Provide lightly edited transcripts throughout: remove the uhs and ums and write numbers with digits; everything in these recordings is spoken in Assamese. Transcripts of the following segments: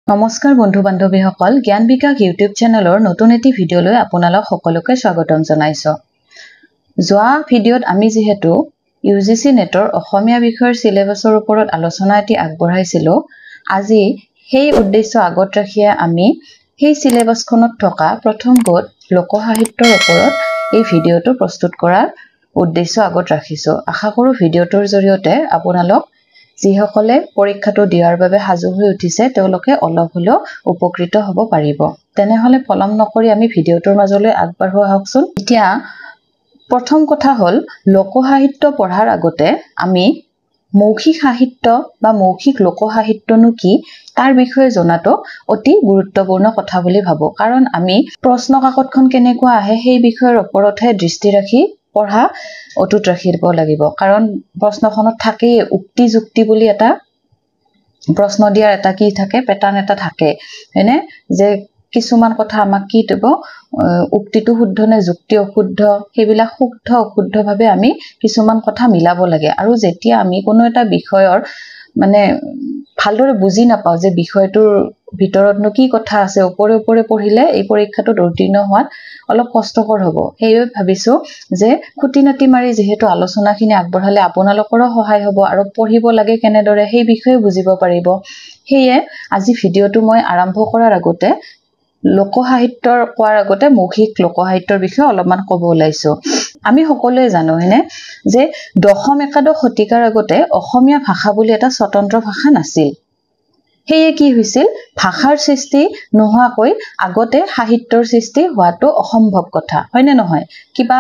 নমস্কাৰ বন্ধু বান্ধৱীসকল জ্ঞান বিকাশ ইউটিউব চেনেলৰ নতুন এটি ভিডিঅলৈ আপোনালোক সকলোকে স্বাগতম জনাইছো। যোৱা ভিডিঅ'ত আমি যেহেতু ইউজিচি নেটৰ অসমীয়া বিষয়ৰ সিলেবাছৰ ওপৰত আলোচনা এটি আগবঢ়াইছিলো, আজি সেই উদ্দেশ্য আগত ৰাখি আমি সেই সিলেবাছখনত থকা প্ৰথম গোট লোকসাহিত্যৰ ওপৰত এই ভিডিঅ'টো প্ৰস্তুত কৰাৰ উদ্দেশ্য আগত ৰাখিছো। আশা কৰো ভিডিঅ'টোৰ জৰিয়তে আপোনালোক যিসকলে পৰীক্ষাটো দিয়াৰ বাবে সাজু হৈ উঠিছে তেওঁলোকে অলপ হলেও উপকৃত হ'ব পাৰিব। তেনেহলে পলম নকৰি আমি ভিডিঅ'টোৰ মাজলৈ আগবাঢ়ো আহকচোন। এতিয়া প্ৰথম কথা হ'ল লোকসাহিত্য পঢ়াৰ আগতে আমি মৌখিক সাহিত্য বা মৌখিক লোকসাহিত্যনো কি তাৰ বিষয়ে জনাটো অতি গুৰুত্বপূৰ্ণ কথা বুলি ভাবো। কাৰণ আমি প্ৰশ্ন কাকতখন কেনেকুৱা আহে সেই বিষয়ৰ ওপৰতহে দৃষ্টি ৰাখি পঢ়া অটুট ৰাখিব লাগিব। কাৰণ প্ৰশ্নখনত থাকেই উক্তি যুক্তি বুলি এটা প্ৰশ্ন দিয়াৰ এটা কি থাকে, পেটাৰ্ন এটা থাকে, হয়নে? যে কিছুমান কথা আমাক কি দিব, উক্তিটো শুদ্ধ নে যুক্তি অশুদ্ধ, সেইবিলাক শুদ্ধ অশুদ্ধ ভাৱে আমি কিছুমান কথা মিলাব লাগে। আৰু যেতিয়া আমি কোনো এটা বিষয়ৰ মানে ভালদৰে বুজি নাপাওঁ যে বিষয়টোৰ ভিতৰতনো কি কথা আছে, ওপৰে ওপৰে পঢ়িলে এই পৰীক্ষাটোত উত্তীৰ্ণ হোৱাত অলপ কষ্টকৰ হ'ব। সেইয়ে ভাবিছো যে খুটি নাটি মাৰি যিহেতু আলোচনাখিনি আগবঢ়ালে আপোনালোকৰো সহায় হ'ব আৰু পঢ়িব লাগে কেনেদৰে সেই বিষয়ে বুজিব পাৰিব। সেয়ে আজি ভিডিঅ'টো মই আৰম্ভ কৰাৰ আগতে লোকসাহিত্যৰ কোৱাৰ আগতে মৌখিক লোকসাহিত্যৰ বিষয়ে অলপমান ক'ব ওলাইছো। আমি সকলোৱে জানো হয়নে যে দশম একাদশ শতিকাৰ আগতে অসমীয়া ভাষা বুলি এটা স্বতন্ত্ৰ ভাষা নাছিল। সেয়ে কি হৈছিল, ভাষাৰ সৃষ্টি নোহোৱাকৈ আগতে সাহিত্যৰ সৃষ্টি হোৱাটো অসম্ভৱ কথা, হয়নে নহয়? কিবা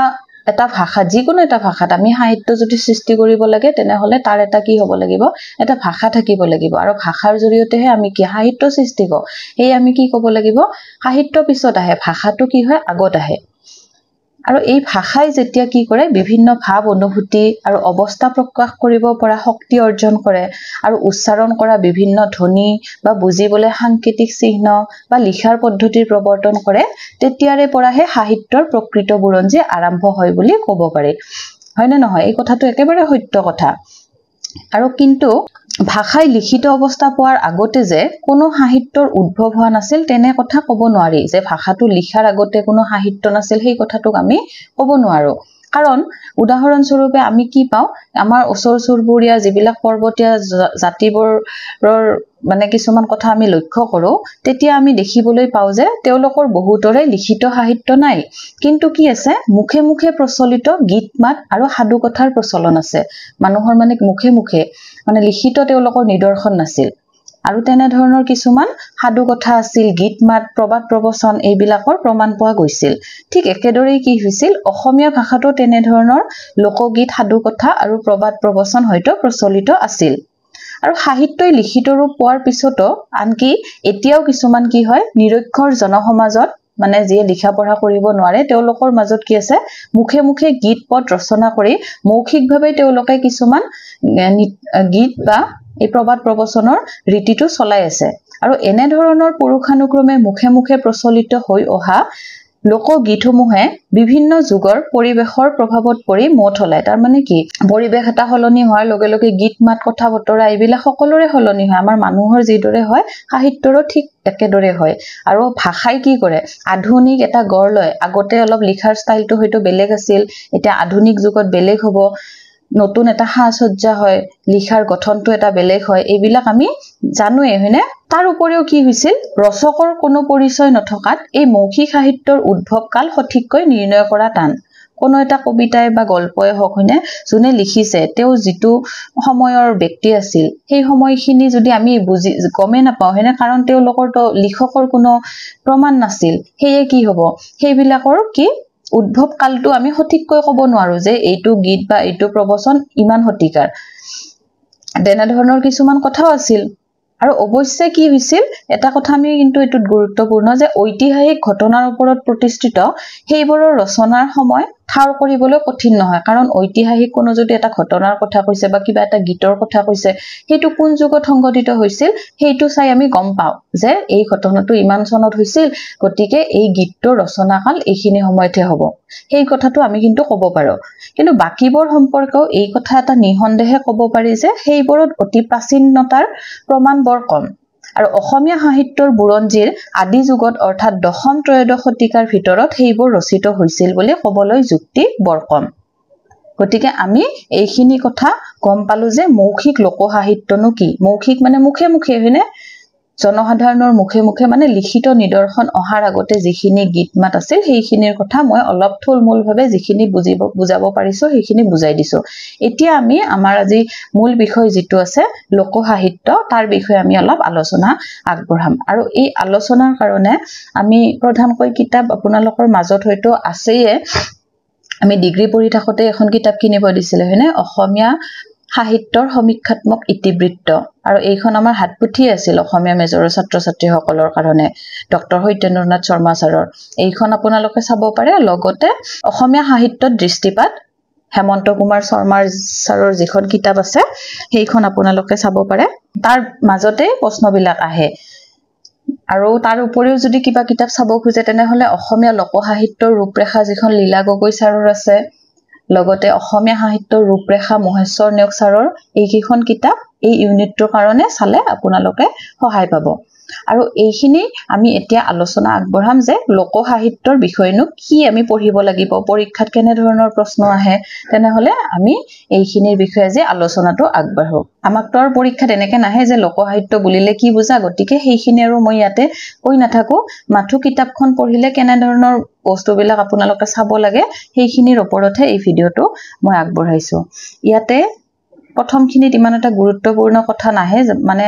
এটা ভাষা, যিকোনো এটা ভাষাত আমি সাহিত্য যদি সৃষ্টি কৰিব লাগে তেনেহলে তাৰ এটা কি হ'ব লাগিব, এটা ভাষা থাকিব লাগিব। আৰু ভাষাৰ জৰিয়তেহে আমি কি সাহিত্য সৃষ্টি কৰো। সেয়ে আমি কি ক'ব লাগিব, সাহিত্য পিছত আহে, ভাষাটো কি হয় আগত আহে। আৰু এই ভাষাই যেতিয়া কি কৰে, বিভিন্ন ভাৱ অনুভূতি আৰু অৱস্থা প্ৰকাশ কৰিব পৰা শক্তি অৰ্জন কৰে আৰু উচ্চাৰণ কৰা বিভিন্ন ধ্বনি বা বুজিবলৈ সাংকেতিক চিহ্ন বা লিখাৰ পদ্ধতিৰ প্ৰৱৰ্তন কৰে, তেতিয়াৰে পৰাহে সাহিত্যৰ প্ৰকৃত বুৰঞ্জী আৰম্ভ হয় বুলি ক'ব পাৰি, হয়নে নহয়? এই কথাটো একেবাৰে সত্য কথা। আৰু কিন্তু ভাষাই লিখিত অৱস্থা পোৱাৰ আগতে যে কোনো সাহিত্যৰ উদ্ভৱ হোৱা নাছিল তেনে কথা ক'ব নোৱাৰি। যে ভাষাটো লিখাৰ আগতে কোনো সাহিত্য নাছিল সেই কথাটোক আমি ক'ব নোৱাৰো। কাৰণ উদাহৰণস্বৰূপে আমি কি পাওঁ, আমাৰ ওচৰ চুবুৰীয়া যিবিলাক পৰ্বতীয়া জাতিবোৰৰ মানে কিছুমান কথা আমি লক্ষ্য কৰো, তেতিয়া আমি দেখিবলৈ পাওঁ যে তেওঁলোকৰ বহুতৰে লিখিত সাহিত্য নাই, কিন্তু কি আছে, মুখে মুখে প্ৰচলিত গীত মাত আৰু সাধু কথাৰ প্ৰচলন আছে। মানুহৰ মানে মুখে মুখে, মানে লিখিত তেওঁলোকৰ নিদৰ্শন নাছিল। আৰু তেনেধৰণৰ কিছুমান সাধু কথা আছিল, গীত মাত, প্ৰবাদ প্ৰবচন এইবিলাকৰ প্ৰমাণ পোৱা গৈছিল। ঠিক একেদৰেই কি হৈছিল, অসমীয়া ভাষাতো তেনেধৰণৰ লোকগীত, সাধু কথা আৰু প্ৰবাদ প্ৰবচন হয়তো প্ৰচলিত আছিল। আৰু সাহিত্যই লিখিত ৰূপ পোৱাৰ পিছতো আনকি এতিয়াও কিছুমান কি হয়, নিৰক্ষৰ জনসমাজত মানে যিয়ে লিখা পঢ়া কৰিব নোৱাৰে তেওঁলোকৰ মাজত কি আছে, মুখে মুখে গীত পদ ৰচনা কৰি মৌখিকভাৱে তেওঁলোকে কিছুমান গীত বা এই প্ৰবাদ প্ৰবচনৰ ৰীতিটো চলাই আছে। আৰু এনেধৰণৰ পুৰুষানুক্ৰমে মুখে মুখে প্ৰচলিত হৈ অহা লোকগীতসমূহে বিভিন্ন যুগৰ পৰিৱেশৰ প্ৰভাৱত পৰি মত হলায়। তাৰ মানে কি, পৰিৱেশ এটা সলনি হোৱাৰ লগে লগে গীত মাত কথা বতৰা এইবিলাক সকলোৰে সলনি হয়। আমাৰ মানুহৰ যিদৰে হয় সাহিত্যৰো ঠিক একেদৰে হয়। আৰু ভাষাই কি কৰে, আধুনিক এটা গঢ় লয়। আগতে অলপ লিখাৰ ষ্টাইলটো হয়তো বেলেগ আছিল, এতিয়া আধুনিক যুগত বেলেগ হ'ব, নতুন এটা সাজসজ্জা হয়, লিখাৰ গঠনটো এটা বেলেগ হয়, এইবিলাক আমি জানোৱে হয়নে? তাৰ উপৰিও কি হৈছিল, ৰচকৰ কোনো পৰিচয় নথকাত এই মৌখিক সাহিত্যৰ উদ্ভৱ কাল সঠিককৈ নিৰ্ণয় কৰা টান। কোনো এটা কবিতাই বা গল্পই হওক হয়নে, যোনে লিখিছে তেওঁ যিটো সময়ৰ ব্যক্তি আছিল, সেই সময়খিনি যদি আমি গমেই নাপাওঁ হয়নে, কাৰণ তেওঁলোকৰ তো লিখকৰ কোনো প্ৰমাণ নাছিল। সেয়ে কি হ'ব, সেইবিলাকৰ কি উদ্ভৱ কালটো আমি সঠিককৈ ক'ব নোৱাৰো যে এইটো গীত বা এইটো প্ৰবচন ইমান শতিকাৰ। তেনেধৰণৰ কিছুমান কথাও আছিল। আৰু অৱশ্যে কি হৈছিল, এটা কথা আমি কিন্তু এইটোত গুৰুত্বপূৰ্ণ যে ঐতিহাসিক ঘটনাৰ ওপৰত প্ৰতিষ্ঠিত সেইবোৰৰ ৰচনাৰ সময় ঠাৰ কৰিবলৈ কঠিন নহয়। কাৰণ ঐতিহাসিক কোনো যদি এটা ঘটনাৰ কথা কৈছে বা কিবা এটা গীতৰ কথা কৈছে, সেইটো কোন যুগত সংঘটিত হৈছিল সেইটো চাই আমি গম পাওঁ যে এই ঘটনাটো ইমান চনত হৈছিল, গতিকে এই গীতটোৰ ৰচনাকাল এইখিনি সময়তহে হ'ব। সেই কথাটো আমি কিন্তু ক'ব পাৰো। কিন্তু বাকীবোৰ সম্পৰ্কেও এই কথা এটা নিঃসন্দেহে ক'ব পাৰি যে সেইবোৰত অতি প্ৰাচীনতাৰ প্ৰমাণ বৰ কম। আৰু অসমীয়া সাহিত্যৰ বুৰঞ্জীৰ আদি যুগত অৰ্থাৎ দশম ত্ৰয়োদশ শতিকাৰ ভিতৰত সেইবোৰ ৰচিত হৈছিল বুলি ক'বলৈ যুক্তি বৰ কম গতিকে আমি এইখিনি কথা গম পালো যে মৌখিক লোক সাহিত্যনো কি মৌখিক মানে মুখে মুখে হয়নে জনসাধাৰণৰ মুখে মুখে মানে লিখিত নিদৰ্শন অহাৰ আগতে যিখিনি গীত মাত আছিল সেইখিনিৰ কথা মই অলপ থুলমূলভাৱে যিখিনি বুজাব পাৰিছো সেইখিনি বুজাই দিছো এতিয়া আমি আমাৰ আজি মূল বিষয় যেটো আছে লোক সাহিত্য তাৰ বিষয়ে আমি অলপ আলোচনা আগবঢ়াম আৰু এই আলোচনাৰ কাৰণে আমি প্ৰধানকৈ কিতাপ আপোনালোকৰ মাজত হয়তো আছেই আমি ডিগ্ৰী পঢ়ি থাকোতে এখন কিতাপ কিনিব দিছিল হয়নে অসমীয়া সাহিত্যৰ সমীক্ষাত্মক ইতিবৃত্ত আৰু এইখন আমাৰ হাতপুথি আছিল অসমীয়া মেজৰৰ ছাত্ৰ-ছাত্ৰীসকলৰ কাৰণে ডক্টৰ সত্যেন্দ্ৰনাথ শৰ্মা ছাৰৰ এইখন আপোনালোকে চাব পাৰে লগতে অসমীয়া সাহিত্যত দৃষ্টিপাত হেমন্ত কুমাৰ শৰ্মাৰ ছাৰৰ যিখন কিতাপ আছে সেইখন আপোনালোকে চাব পাৰে তাৰ মাজতে প্ৰশ্নবিলাক আহে আৰু তাৰ উপৰিও যদি কিবা কিতাপ চাব খুজে তেনেহলে অসমীয়া লোক সাহিত্যৰ ৰূপৰেখা যিখন লীলা গগৈ ছাৰৰ আছে লগতে অসমীয়া সাহিত্যৰ ৰূপৰেখা মহেশ্বৰ নেওগ ছাৰৰ এইকেইখন কিতাপ এই ইউনিটটোৰ কাৰণে চালে আপোনালোকে সহায় পাব আৰু এইখিনি আমি এতিয়া আলোচনা আগবঢ়াম যে লোক সাহিত্যৰ বিষয়নো কি আমি পঢ়িব লাগিব পৰীক্ষাত কেনে ধৰণৰ প্ৰশ্ন আহে তেনেহলে আমি এইখিনিৰ বিষয়ে যে আলোচনাটো আগবঢ়াও আমাক তোৰ পৰীক্ষাত এনেকে নাহে যে লোক সাহিত্য বুলিলে কি বুজা গতিকে সেইখিনি আৰু মই ইয়াতে কৈ নাথাকো মাথু কিতাপখন পঢ়িলে কেনে ধৰণৰ বস্তুবিলাক আপোনালোকে চাব লাগে সেইখিনিৰ ওপৰতহে এই ভিডিওটো মই আগবঢ়াইছো ইয়াতে প্ৰথমখিনিত ইমান এটা গুৰুত্বপূৰ্ণ কথা নাহে মানে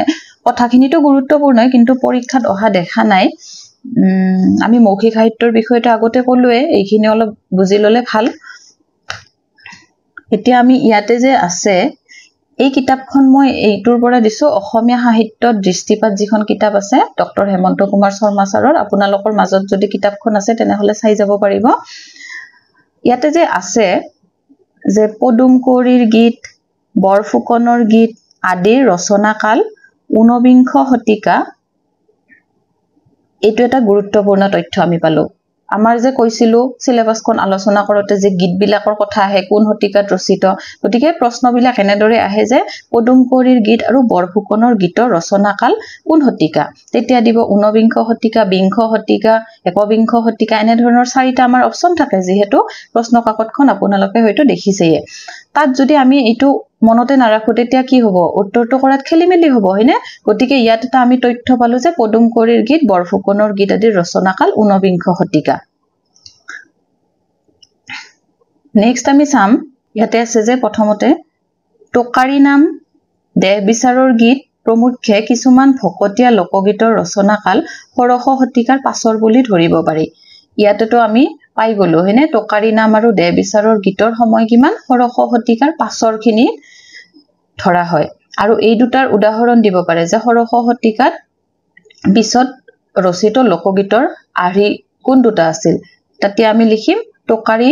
কথাখিনিটো গুৰুত্বপূৰ্ণই কিন্তু পৰীক্ষাত অহা দেখা নাই আমি মৌখিক সাহিত্যৰ বিষয়টো আগতে ক'লোৱে এইখিনি অলপ বুজি ললে ভাল এতিয়া আমি ইয়াতে যে আছে এই কিতাপখন মই এইটোৰ পৰা দিছো অসমীয়া সাহিত্যত দৃষ্টিপাত যিখন কিতাপ আছে ডক্টৰ হেমন্ত কুমাৰ শৰ্মা ছাৰৰ আপোনালোকৰ মাজত যদি কিতাপখন আছে তেনেহলে চাই যাব পাৰিব ইয়াতে যে আছে যে পদুম কুঁৱৰীৰ গীত বৰফুকনৰ গীত আদিৰ ৰচনাকাল ঊনবিংশ শতিকা এইটো এটা গুৰুত্বপূৰ্ণ তথ্য আমি পালো আমাৰ যে কৈছিলো সিলেবাসখন আলোচনা কৰোতে যে গীতবিলাকৰ কথা আহে কোন শতিকাত ৰচিত গতিকে প্ৰশ্নবিলাক এনেদৰে আহে যে পদুম কুঁৱৰীৰ গীত আৰু বৰফুকনৰ গীতৰ ৰচনাকাল কোন শতিকা তেতিয়া দিব ঊনবিংশ শতিকা বিংশ শতিকা একবিংশ শতিকা এনে ধৰণৰ চাৰিটা আমাৰ অপচন থাকে যেহেতু প্ৰশ্ন কাকতখন আপোনালোকে হয়তো দেখিছেই তাত যদি আমি এইটো মনতে নাৰাখো তেতিয়া কি হ'ব উত্তৰটো কৰাত খেলিমেলি হ'ব হয়নে গতিকে ইয়াত এটা আমি তথ্য পালো যে পদুম কুঁৱৰীৰ গীত বৰফুকনৰ গীত আদিৰ ৰচনাকাল ঊনবিংশ শতিকা নেক্সট আমি চাম ইয়াতে আছে যে প্ৰথমতে টকাৰী নাম দেহ বিচাৰৰ গীত প্ৰমুখ্যে কিছুমান ভকতীয়া লোকগীতৰ ৰচনাকাল ষোড়শ শতিকাৰ পাছৰ বুলি ধৰিব পাৰি ইয়াতেতো আমি পাই গলো হেনে টকাৰী নাম আৰু দেহ বিচাৰৰ গীতৰ সময় কিমান ষোড়শ শতিকাৰ পাছৰখিনি ধৰা হয় আৰু এই দুটাৰ উদাহৰণ দিব পাৰে যে ষোড়শ শতিকাত বিছত ৰচিত লোকগীতৰ আৰ্হি কোন দুটা আছিল তাতে আমি লিখিম টকাৰী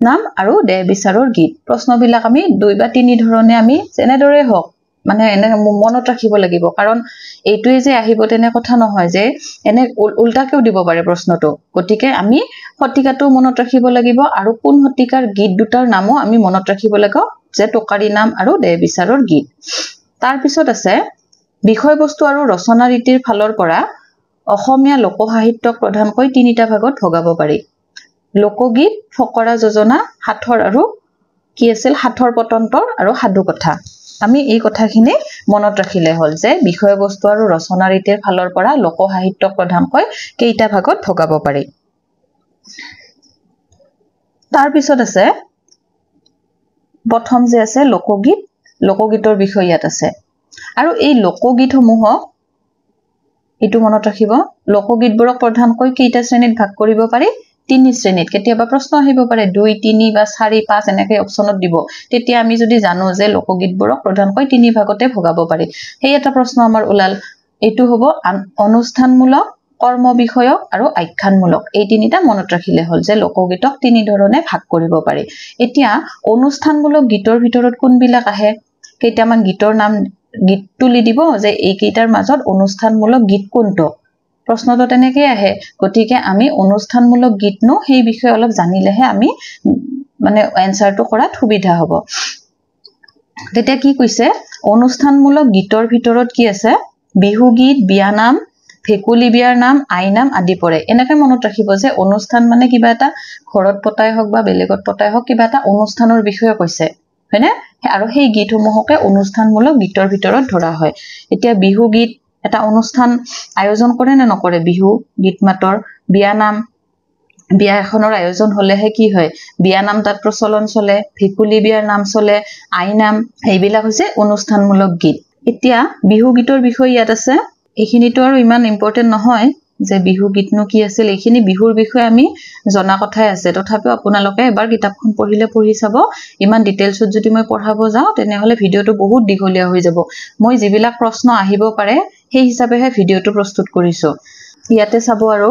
নাম আৰু দেহ বিচাৰৰ গীত প্ৰশ্নবিলাক আমি দুই বা তিনি ধৰণে আমি যেনেদৰে হওক মানে এনে মনত ৰাখিব লাগিব কাৰণ এইটোৱে যে আহিব তেনে কথা নহয় যে এনে উল্টাকেও দিব পাৰে প্ৰশ্নটো গতিকে আমি শতিকাটো মনত ৰাখিব লাগিব আৰু কোন শতিকাৰ গীত দুটাৰ নামো আমি মনত ৰাখিব লাগিব যে টকাৰী নাম আৰু দেহ বিচাৰৰ গীত তাৰ পিছত আছে বিষয়বস্তু আৰু ৰচনা ৰীতিৰ ফালৰ পৰা অসমীয়া লোক সাহিত্যক প্ৰধানকৈ তিনিটা ভাগত ভগাব পাৰি লোকগীত ফকৰা যোজনা সাথৰ আৰু কি আছিল সাথৰ পতন্তৰ আৰু সাধু কথা আমি এই কথাখিনি মনত ৰাখিলে হল যে বিষয়বস্তু আৰু ৰচনা ৰীতিৰ ফালৰ পৰা লোক সাহিত্যক প্ৰধানকৈ কেইটা ভাগত ভগাব পাৰি তাৰ পিছত আছে প্ৰথম যে আছে লোকগীতৰ বিষয় ইয়াত আছে আৰু এই লোকগীতসমূহক এটো মনত ৰাখিব লোকগীতবোৰক প্ৰধানকৈ কেইটা শ্ৰেণীত ভাগ কৰিব পাৰি তিনি শ্ৰেণীত কেতিয়াবা প্ৰশ্ন আহিব পাৰে 2 3 বা 4 5 এনেকৈ অপচনত দিব তেতিয়া আমি যদি জানো যে লোকগীতবোৰক প্ৰধানকৈ তিনি ভাগতে ভগাব পাৰি সেই এটা প্ৰশ্ন আমাৰ ওলাল এটো হ'ব অনুষ্ঠানমূলক কৰ্ম বিষয়ক আৰু আখ্যানমূলক এই তিনিটা মনত ৰাখিলে হল যে লোকগীতক তিনি ধৰণে ভাগ কৰিব পাৰি এতিয়া অনুষ্ঠানমূলক গীতৰ ভিতৰত কোনবিলাক আহে কেইটামান গীতৰ নাম গীত তুলি দিব যে এই কেইটাৰ মাজত অনুষ্ঠানমূলক গীত কোনটো প্ৰশ্নটো তেনেকে আহে গতিকে আমি অনুষ্ঠানমূলক গীতনো সেই বিষয়ে অলপ জানিলেহে আমি মানে এনসাৰটো কৰাত সুবিধা হ'ব তেতিয়া কি কৈছে অনুষ্ঠানমূলক গীতৰ ভিতৰত কি আছে বিহু গীত বিয়া নাম ভেকুলী বিয়াৰ নাম আই নাম আদি পৰে এনেকৈ মনত ৰাখিব যে অনুষ্ঠান মানে কিবা এটা ঘৰত পতাই হওক বা বেলেগত পতাই হওক কিবা এটা অনুষ্ঠানৰ বিষয়ে কৈছে হয়নে আৰু সেই গীতসমূহকে অনুষ্ঠানমূলক গীতৰ ভিতৰত ধৰা হয় এতিয়া বিহু গীত এটা অনুষ্ঠান আয়োজন কৰে নে নকৰে বিহু গীত মাতৰ বিয়া নাম বিয়া এখনৰ আয়োজন হলেহে কি হয় বিয়া নাম তাত প্ৰচলন চলে ভেকুলী বিয়াৰ নাম চলে আই নাম এইবিলাক হৈছে অনুষ্ঠানমূলক গীত এতিয়া বিহু গীতৰ বিষয় ইয়াত আছে এইখিনিতো আৰু ইমান ইম্পৰ্টেন্ট নহয় যে বিহু গীতনো কি আছিল এইখিনি বিহুৰ বিষয়ে আমি জনা কথাই আছে তথাপিও আপোনালোকে এবাৰ কিতাপখন পঢ়িলে পঢ়ি চাব ইমান ডিটেইলছত যদি মই পঢ়াব যাওঁ তেনেহলে ভিডিওটো বহুত দীঘলীয়া হৈ যাব মই যিবিলাক প্ৰশ্ন আহিব পাৰে সেই হিচাপেহে ভিডিওটো প্ৰস্তুত কৰিছো ইয়াতে চাব আৰু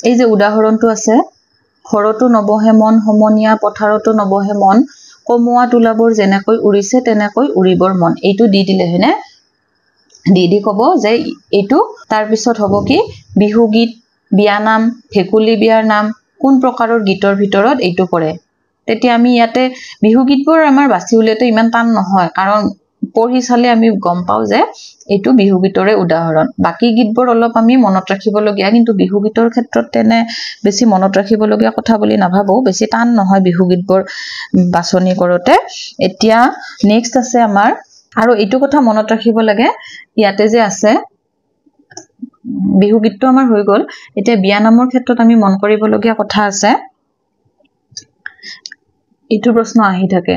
এই যে উদাহৰণটো আছে ঘৰতো নবহে মন সমনীয়া পথাৰতো নবহে মন কমোৱা তুলাবোৰ যেনেকৈ উৰিছে তেনেকৈ উৰিবৰ মন এইটো দি দিলে হেনে দি কব যে এইটো তাৰ পিছত হ'ব কি বিহু গীত বিয়া নাম ভেকুলী বিয়াৰ নাম কোন প্ৰকাৰৰ গীতৰ ভিতৰত এইটো পৰে তেতিয়া আমি ইয়াতে বিহু গীতবোৰ আমাৰ বাছি উলিয়াটো ইমান টান নহয় কাৰণ পঢ়ি চালে আমি গম পাও যে এইটো বিহু গীতৰে উদাহৰণ বাকি গীতবোৰ অলপ আমি মনত ৰাখিবলগীয়া কিন্তু বিহু গীতৰ ক্ষেত্ৰত তেনে বেছি মনত ৰাখিবলগীয়া কথা বুলি নাভাবো বেছি টান নহয় বিহু গীতবোৰ বাছনি কৰোতে এতিয়া নেক্সট আছে আমাৰ আৰু এইটো কথা মনত ৰাখিব লাগে ইয়াতে যে আছে বিহু গীতটো আমাৰ হৈ গল এতিয়া বিয়া নামৰ ক্ষেত্ৰত আমি মন কৰিবলগীয়া কথা আছে এইটো প্ৰশ্ন আহি থাকে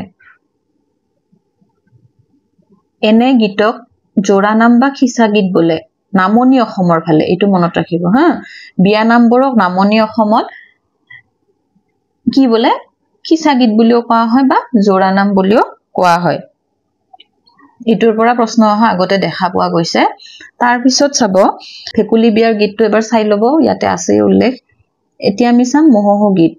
এনে গীতক জোৰা নাম বা খিসা গীত বোলে নামনি অসমৰ ফালে এইটো মনত ৰাখিব হা বিয়া নামবোৰক নামনি অসমত কি বোলে খিসা গীত বুলিও কোৱা হয় বা জোৰা নাম বুলিও কোৱা হয় ইটোৰ পৰা প্ৰশ্ন অহা আগতে দেখা পোৱা গৈছে তাৰ পিছত চাব ভেকুলী বিয়াৰ গীতটো এবাৰ চাই লব ইয়াতে আছে উল্লেখ এতিয়া আমি চাম মহোহো গীত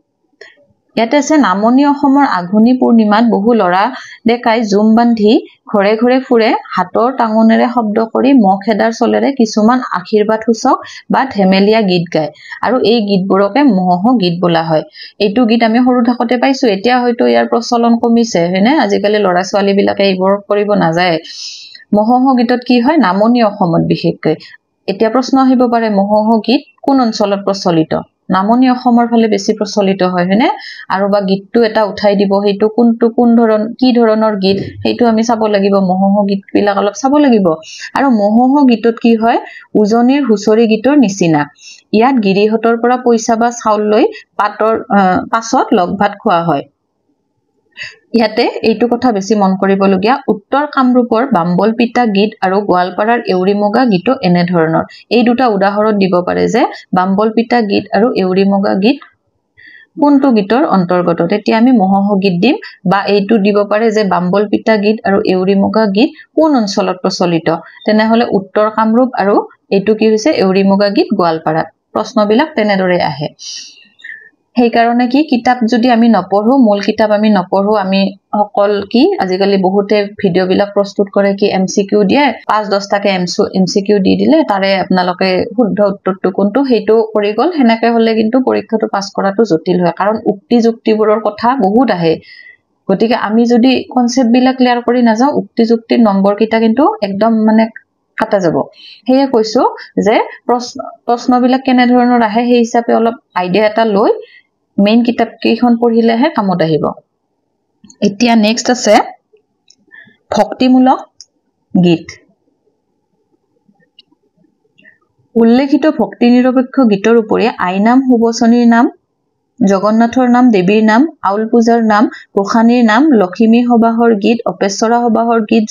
ইয়াতে আছে নামনি অসমৰ আঘোনী পূৰ্ণিমাত বহু লৰা ডেকাই জুম বান্ধি ঘৰে ঘৰে ফুৰে হাতৰ টাঙনেৰে শব্দ কৰি মখেদাৰ চলেৰে কিছুমান আশীৰ্বাদ সূচক বা ধেমেলীয়া গীত গায় আৰু এই গীতবোৰকে মহোহো গীত বোলা হয় এইটো গীত আমি সৰু থাকোতে পাইছো এতিয়া হয়তো ইয়াৰ প্ৰচলন কমিছে হয়নে আজিকালি লৰা ছোৱালী বিলাকে এইবোৰ কৰিব নাযায় মহোহো গীতত কি হয় নামনি অসমত বিশেষকৈ এতিয়া প্ৰশ্ন আহিব পাৰে মহোহো গীত কোন অঞ্চলত প্ৰচলিত নামনি অসমৰ ফালে বেছি প্ৰচলিত হয় হয়নে আৰু বা গীতটো এটা উঠাই দিব হেতু কোন ধৰণ কি ধৰণৰ গীত হেতু আমি চাব লাগিব মহোহো গীত বিলাক অলপ চাব লাগিব আৰু মহোহো গীতত কি হয় উজনিৰ হুচৰি গীতৰ নিচিনা ইয়াত গিৰিহতৰ পৰা পইচা বা চাউল লৈ পাছত লগ ভাত খোৱা হয় ইয়াতে এইটো কথা বেছি মন কৰিবলগীয়া উত্তৰ কামৰূপৰ বাম্বল পিতা গীত আৰু গোৱালপাৰাৰ এউৰিমগা গীতো এনে ধৰণৰ এই দুটা উদাহৰণ দিব পাৰে যে বাম্বল পিতা গীত আৰু এউৰিমগা গীত কোনটো গীতৰ অন্তৰ্গত তেতিয়া আমি মহোহো গীত দিম বা এইটো দিব পাৰে যে বাম্বল পিতা গীত আৰু এউৰিমগা গীত কোন অঞ্চলত প্ৰচলিত তেনেহলে উত্তৰ কামৰূপ আৰু এইটো কি হৈছে এউৰিমগা গীত গোৱালপাৰা প্ৰশ্নবিলাক তেনেদৰে আহে সেই কাৰণে কি কিতাপ যদি আমি নপঢ়ো মূল কিতাপ আমি নপঢ়ো আমি সকল কি আজিকালি বহুতে ভিডিও বিলাক প্ৰস্তুত কৰে কি এমসিকিউ দিয়ে 5-10 টাকে এমসিকিউ দি দিলে তাৰে আপোনালোকে শুদ্ধ উত্তৰটো কোনটো হেতু কৰি গল হেনেকে হলে কিন্তু পৰীক্ষাটো পাস কৰাটো জটিল হয় কাৰণ উক্তি যুক্তিবোৰৰ কথা বহুত আহে গতিকে আমি যদি কনসেপ্ট বিলাক ক্লিয়াৰ কৰি নাযাও উক্তি যুক্তিৰ নম্বৰ কিটা কিন্তু একদম মানে কাটা যাব হেয়ে কৈছো যে প্ৰশ্নবিলাক কেনে ধৰণৰ আহে সেই হিচাপে অলপ আইডিয়া এটা লৈ মেইন কিতাপ কেইখন পঢ়িলেহে কামত আহিব এতিয়া নেক্সট আছে ভক্তিমূলক গীত উল্লেখিত ভক্তি নিৰপেক্ষ গীতৰ উপৰি আইনাম সুবচনীৰ নাম জগন্নাথৰ নাম দেৱীৰ নাম আউল পূজাৰ নাম গোসানীৰ নাম লক্ষ্মী সবাহৰ গীত অপেশ্বৰা সবাহৰ গীত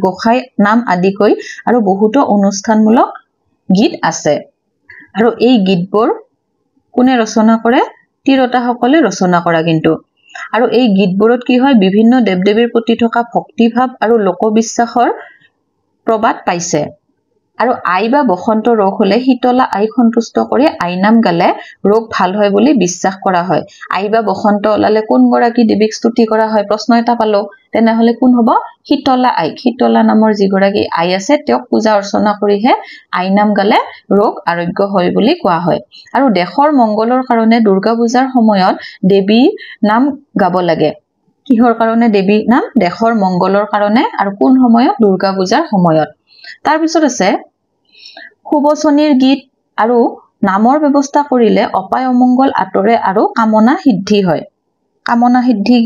গোসাই নাম আদিকৈ আৰু বহুতো অনুষ্ঠানমূলক গীত আছে আৰু এই গীতবোৰ কোনে ৰচনা কৰে তিৰোতাসকলে ৰচনা কৰা কিন্তু আৰু এই গীতবোৰত কি হয় বিভিন্ন দেৱদেৱীৰ প্ৰতি থকা ভক্তিভাৱ আৰু লোকবিশ্বাসৰ প্ৰবাদ পাইছে আৰু আই বা বসন্ত ৰোগ হলে শীতলা আই সন্তুষ্ট কৰি আইনাম গালে ৰোগ ভাল হয় বুলি বিশ্বাস কৰা হয় আই বা বসন্ত ওলালে কোন গৰাকী দেৱীক স্তুতি কৰা হয় প্ৰশ্ন এটা পালো তেনেহলে কোন হ'ব শীতলা আই শীতলা নামৰ যি গৰাকী আই আছে তেওঁক পূজা অৰ্চনা কৰিহে আইনাম গালে ৰোগ আৰোগ্য হয় বুলি কোৱা হয় আৰু দেশৰ মংগলৰ কাৰণে দুৰ্গা পূজাৰ সময়ত দেৱীৰ নাম গাব লাগে কিহৰ কাৰণে দেৱী নাম দেশৰ মংগলৰ কাৰণে আৰু কোন সময়ত দুৰ্গা পূজাৰ সময়ত তাৰ পিছত আছে শুভচনীৰ গীত আৰু নামৰ ব্যৱস্থা কৰিলে অপায় অমংগল আতৰে আৰু কামনা সিদ্ধি হয় কামনা সিদ্ধি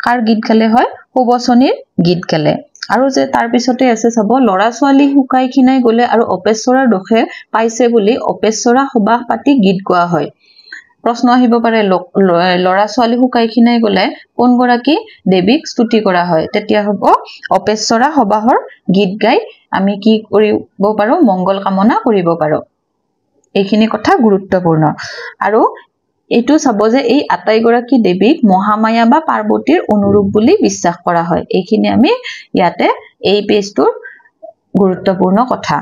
কাৰ গীত গালে হয় শুভচনীৰ গীত গালে আৰু যে তাৰ পিছতে আছে চাব লৰা ছোৱালী হুকাই খিনাই গলে আৰু অপেশ্বৰাৰ দোষে পাইছে বুলি অপেশ্বৰা সবাহ পাতি গীত গোৱা হয় প্ৰশ্ন আহিব পাৰে লৰা ছোৱালী হুকাই খিনাই গলে কোন গৰাকী দেৱীক স্তুতি কৰা হয় তেতিয়া হ'ব অপেশ্বৰা সবাহৰ গীত গাই আমি কি কৰিব পাৰো মংগল কামনা কৰিব পাৰো এইখিনি কথা গুৰুত্বপূৰ্ণ আৰু এইটো চাব যে এই আটাই গৰাকী দেৱীক মহামায়া বা পাৰ্বতীৰ অনুৰূপ বুলি বিশ্বাস কৰা হয় এইখিনি আমি ইয়াতে এই পেজটোৰ গুৰুত্বপূৰ্ণ কথা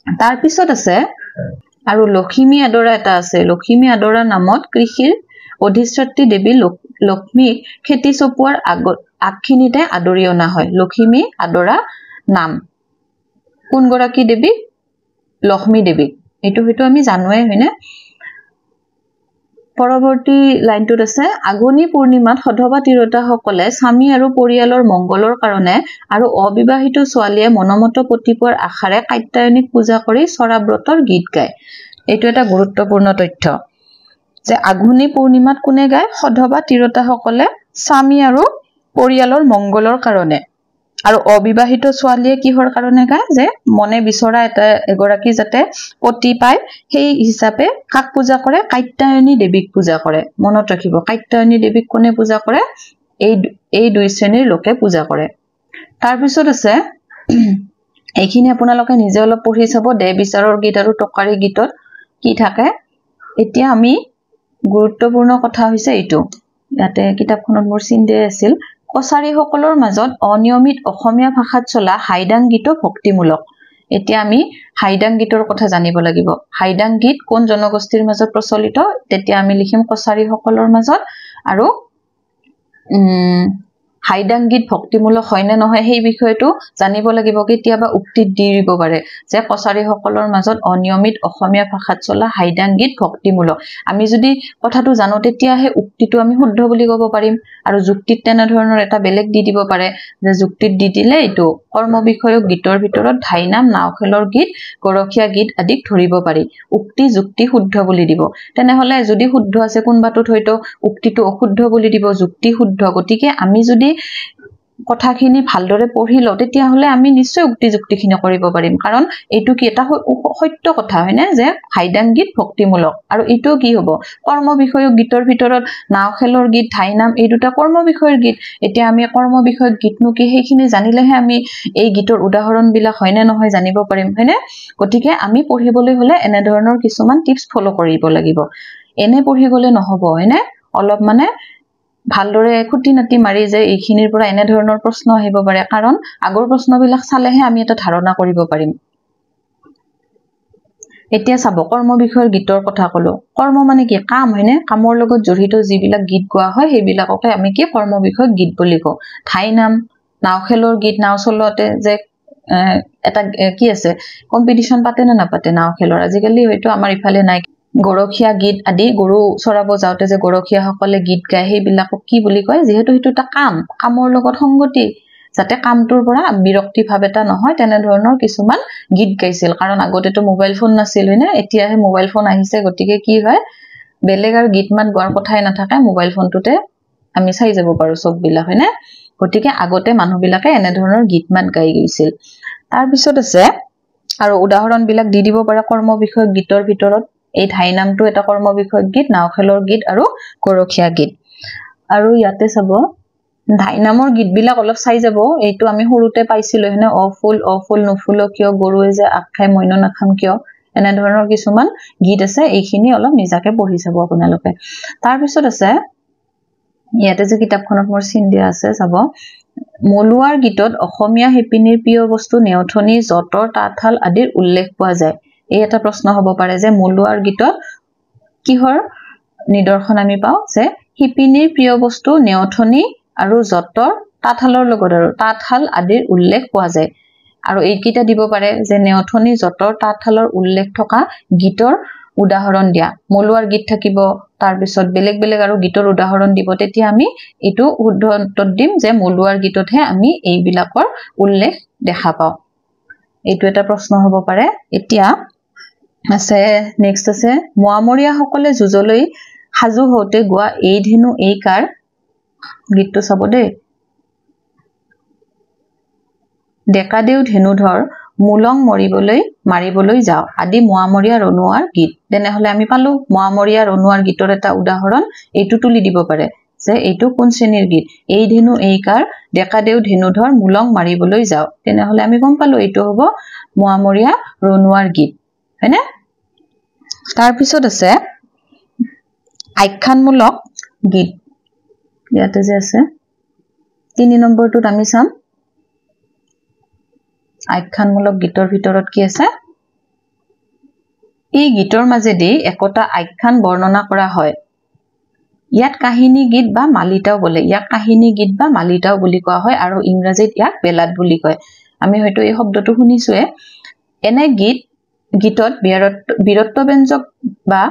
তাৰ পিছত আছে আৰু লক্ষ্মী আদৰা এটা আছে লক্ষ্মী আদৰা নামত কৃষিৰ অধিষ্ঠাত্ৰী দেৱী লক্ষ্মীক খেতি চপোৱাৰ আগখিনিতে আদৰি অনা হয় লক্ষ্মী আদৰা নাম কোন গৰাকী দেৱী লক্ষ্মী দেৱী এইটো হয়তো আমি জানোৱে হয়নে পৰৱৰ্তী লাইনটোত আছে আগুনি পূৰ্ণিমাত সধবা তিৰোতাসকলে স্বামী আৰু পৰিয়ালৰ মংগলৰ কাৰণে আৰু অবিবাহিত ছোৱালীয়ে মনমত পতি পোৱাৰ আশাৰে কাত্যায়নীক পূজা কৰি চৰাব্ৰতৰ গীত গায় এইটো এটা গুৰুত্বপূৰ্ণ তথ্য যে আগুনি পূৰ্ণিমাত কোনে গায় সধবা তিৰোতাসকলে স্বামী আৰু পৰিয়ালৰ মংগলৰ কাৰণে আৰু অবিবাহিত ছোৱালীয়ে কিহৰ কাৰণে গায় যে মনে বিচৰা এটা এগৰাকী যাতে পতি পায় সেই হিচাপে কাক পূজা কৰে কাত্যায়নী দেৱীক পূজা কৰে মনত ৰাখিব কাত্যায়নী দেৱীক কোনে পূজা কৰে এই দুই শ্ৰেণীৰ লোকে পূজা কৰে তাৰ পিছত আছে এইখিনি আপোনালোকে নিজে অলপ পঢ়ি চাব দে বিচাৰৰ গীত আৰু টকাৰী গীতত কি থাকে এতিয়া আমি গুৰুত্বপূৰ্ণ কথা হৈছে এইটো ইয়াতে কিতাপখনত মোৰ চিন দিয়া আছিল কছাৰীসকলৰ মাজত অনিয়মিত অসমীয়া ভাষাত চলা হাইদাং গীত ভক্তিমূলক এতিয়া আমি হাইদাং গীতৰ কথা জানিব লাগিব হাইদাং গীত কোন জনগোষ্ঠীৰ মাজত প্ৰচলিত তেতিয়া আমি লিখিম কছাৰীসকলৰ মাজত আৰু হাইদাং গীত ভক্তিমূলক হয় নে নহয় সেই বিষয়টো জানিব লাগিব কেতিয়াবা উক্তিত দি দিব পাৰে যে কছাৰীসকলৰ মাজত অনিয়মিত অসমীয়া ভাষাত চলা হাইদাং গীত ভক্তিমূলক আমি যদি কথাটো জানো তেতিয়াহে উক্তিটো আমি শুদ্ধ বুলি ক'ব পাৰিম আৰু যুক্তিত তেনে ধৰণৰ এটা বেলেগ দি দিব পাৰে যে যুক্তিত দি দিলে এইটো কৰ্ম বিষয়ক গীতৰ ভিতৰত ধাই নাম নাও খেলৰ গীত গৰখীয়া গীত আদিক ধৰিব পাৰি উক্তি যুক্তি শুদ্ধ বুলি দিব তেনেহলে যদি শুদ্ধ আছে কোনবাটোত হয়তো উক্তিটো অশুদ্ধ বুলি দিব যুক্তি শুদ্ধ গতিকে আমি যদি কথাখিনি ভালদৰে পঢ়ি লওঁ তেতিয়াহলে আমি নিশ্চয় উক্তি যুক্তিখিনি কৰিব পাৰিম কাৰণ এইটো কি এটা সত্য কথা হয়নে যে হাইদাং গীত ভক্তিমূলক আৰু এইটো কি হ'ব কৰ্ম বিষয়ক গীতৰ ভিতৰত নাও খেলৰ গীত ধাই নাম এই দুটা কৰ্ম বিষয়ৰ গীত এতিয়া আমি কৰ্ম বিষয়ক গীতনো কি সেইখিনি জানিলেহে আমি এই গীতৰ উদাহৰণ বিলাক হয় নে নহয় জানিব পাৰিম হয়নে গতিকে আমি পঢ়িবলৈ হলে এনে ধৰণৰ কিছুমান টিপস ফলো কৰিব লাগিব এনে পঢ়ি গলে নহব হয়নে অলপ মানে ভালদৰে খুটি নাটি মাৰি যে এইখিনিৰ পৰা এনে ধৰণৰ প্ৰশ্ন আহিব পাৰে কাৰণ আগৰ প্ৰশ্নবিলাক চালেহে আমি এটা ধাৰণা কৰিব পাৰিম এতিয়া চাব কৰ্ম বিষয়ৰ গীতৰ কথা কলো কৰ্ম মানে কি কাম হয়নে কামৰ লগত জড়িত যিবিলাক গীত গোৱা হয় সেইবিলাককে আমি কি কৰ্ম বিষয়ক গীত বুলি কওঁ ঠাই নাম নাও খেলৰ গীত নাও চলোৱাতে যে এটা কি আছে কম্পিটিশন পাতে না নাপাতে নাও খেলৰ আজিকালি হয়তো আমাৰ ইফালে নাই গৰখীয়া গীত আদি গৰু চৰাব যাওঁতে যে গৰখীয়া সকলে গীত গায় সেইবিলাকক কি বুলি কয় যেহেতু সেইটো এটা কামৰ লগত সংগতি যাতে কামটোৰ পৰা বিৰক্তি ভাৱ এটা নহয় তেনে ধৰণৰ কিছুমান গীত গাইছিল কাৰণ আগতেতো মোবাইল ফোন নাছিল হয়নে এতিয়াহে মোবাইল ফোন আহিছে গতিকে কি হয় বেলেগ আৰু গীত মান গোৱাৰ কথাই নাথাকে মোবাইল ফোনটোতে আমি চাই যাব পাৰো সব বিলাক হয়নে গতিকে আগতে মানুহবিলাকে এনে ধৰণৰ গীত মান গাই গৈছিল তাৰ পিছত আছে আৰু উদাহৰণ বিলাক দি দিব পাৰে কৰ্ম বিষয়ক গীতৰ ভিতৰত এই ধাই নামটো এটা কৰ্ম বিষয়ক গীত নাও খেলৰ গীত আৰু গৰখীয়া গীত আৰু ইয়াতে চাব ধাই নামৰ গীত বিলাক অলপ চাই যাব এইটো আমি সৰুতে পাইছিলো হেনে অফুল নুফুল কিয় গৰুৱে যে আখাই মইন নাখাম কিয় এনে ধৰণৰ কিছুমান গীত আছে এইখিনি অলপ নিজাকে পঢ়ি চাব আপোনালোকে তাৰ পিছত আছে ইয়াতে যে কিতাপখনত মোৰ চিন দিয়া আছে চাব মলুৱাৰ গীতত অসমীয়া হেপিনীৰ প্ৰিয় বস্তু নেওথনি যতৰ তাঁতশাল আদিৰ উল্লেখ পোৱা যায় এই এটা প্ৰশ্ন হ'ব পাৰে যে মলুৱাৰ গীতত কিহৰ নিদৰ্শন আমি পাওঁ যে হিপিনীৰ প্ৰিয় বস্তু নেওথনি আৰু যতৰ তাঁতশালৰ লগত আৰু তাঁতশাল আদিৰ উল্লেখ পোৱা যায় আৰু এইকেইটা দিব পাৰে যে নেওথনি যতৰ তাঁতশালৰ উল্লেখ থকা গীতৰ উদাহৰণ দিয়া মলুৱাৰ গীত থাকিব তাৰ পিছত বেলেগ বেলেগ আৰু গীতৰ উদাহৰণ দিব তেতিয়া আমি এটো শুদ্ধ উত্তৰ দিম যে মলুৱাৰ গীততহে আমি এই বিলাকৰ উল্লেখ দেখা পাওঁ এটো এটা প্ৰশ্ন হ'ব পাৰে এতিয়া আছে নেক্সট আছে মোৱামৰীয়া সকলে যুজলৈ হাজু হওতে গোৱা এই ধেনু এই কাৰ গীতটো চাব দে ডেকাদেউ ধেনুধৰ মুলং মাৰিবলৈ যাও আদি মোৱামৰীয়া ৰনুৱাৰ গীত তেনেহলে আমি পালো মোৱামৰীয়া ৰনুৱাৰ গীতৰ এটা উদাহৰণ এইটো তুলি দিব পাৰে যে এইটো কোন শ্ৰেণীৰ গীত এই ধেনু এই কাৰ ডেকাদেউ ধেনুধৰ মুলং মাৰিবলৈ যাও তেনেহলে আমি গম পালো এইটো হ'ব মোৱামৰীয়া ৰনুৱাৰ গীত হয়নে তাৰ পিছত আছে আখ্যানমূলক গীত ইয়াতে যে আছে 3 নম্বৰটোত আমি চাম আখ্যানমূলক গীতৰ ভিতৰত কি আছে এই গীতৰ মাজেদি একোটা আখ্যান বৰ্ণনা কৰা হয় ইয়াত কাহিনী গীত বা মালিতাও বলে ইয়াক কাহিনী গীত বা মালিতাও বুলি কোৱা হয় আৰু ইংৰাজীত ইয়াক বেলাড বুলি কয় আমি হয়তো এই শব্দটো শুনিছোৱে এনে গীতত বীৰত্বব্যঞ্জক বা